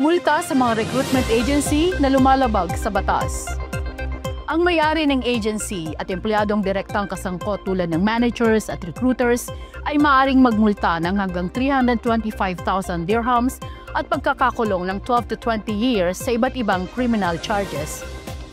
multa sa mga recruitment agency na lumalabag sa batas. Ang may-ari ng agency at empleyadong direktang kasangkot tulad ng managers at recruiters ay maaaring magmulta ng hanggang 325,000 dirhams at pagkakakulong ng 12 to 20 years sa iba't ibang criminal charges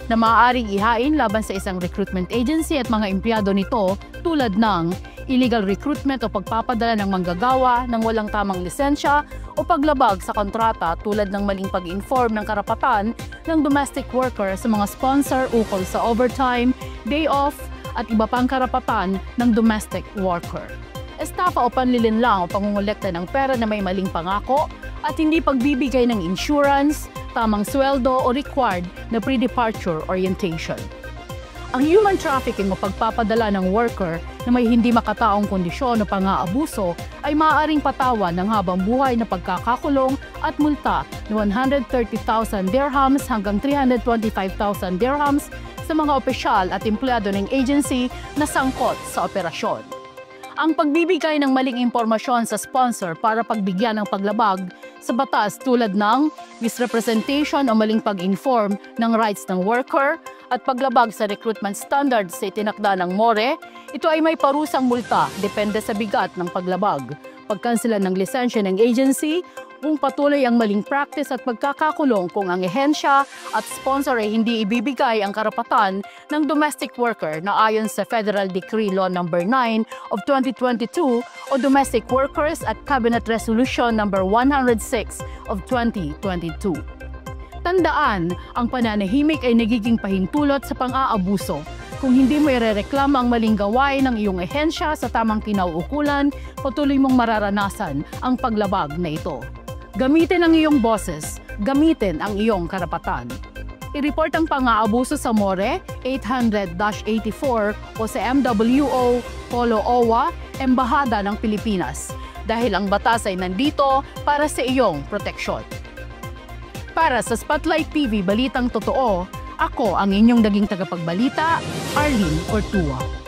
na maaaring ihain laban sa isang recruitment agency at mga empleyado nito tulad ng illegal recruitment o pagpapadala ng manggagawa ng walang tamang lisensya o paglabag sa kontrata tulad ng maling pag-inform ng karapatan ng domestic worker sa mga sponsor ukol sa overtime, day off at iba pang karapatan ng domestic worker. Estafa o panlilinlang o pangungulekta ng pera na may maling pangako at hindi pagbibigay ng insurance, tamang sweldo o required na pre-departure orientation. Ang human trafficking o pagpapadala ng worker na may hindi makataong kondisyon o pang-aabuso ay maaaring patawan ng habang buhay na pagkakakulong at multa na 130,000 dirhams hanggang 325,000 dirhams sa mga opisyal at empleyado ng agency na sangkot sa operasyon. Ang pagbibigay ng maling impormasyon sa sponsor para pagbigyan ng paglabag sa batas tulad ng misrepresentation o maling pag-inform ng rights ng worker at paglabag sa recruitment standards sa itinakda ng MORE, ito ay may parusang multa depende sa bigat ng paglabag, pagkanselan ng lisensya ng agency, kung patuloy ang maling practice at pagkakakulong kung ang ehensya at sponsor ay hindi ibibigay ang karapatan ng domestic worker na ayon sa Federal Decree Law No. 9 of 2022 o Domestic Workers at Cabinet Resolution No. 106 of 2022. Tandaan, ang pananahimik ay nagiging pahintulot sa pang-aabuso. Kung hindi mo irereklamo ang maling gawain ng iyong ehensya sa tamang kinauukulan, patuloy mong mararanasan ang paglabag na ito. Gamitin ang iyong boses, gamitin ang iyong karapatan. I-report ang pang-aabuso sa MORE 800-84 o sa MWO, Polo OWA, Embahada ng Pilipinas dahil ang batas ay nandito para sa iyong proteksyon. Para sa Spotlight TV Balitang Totoo, ako ang inyong naging tagapagbalita, Arlene Ortua.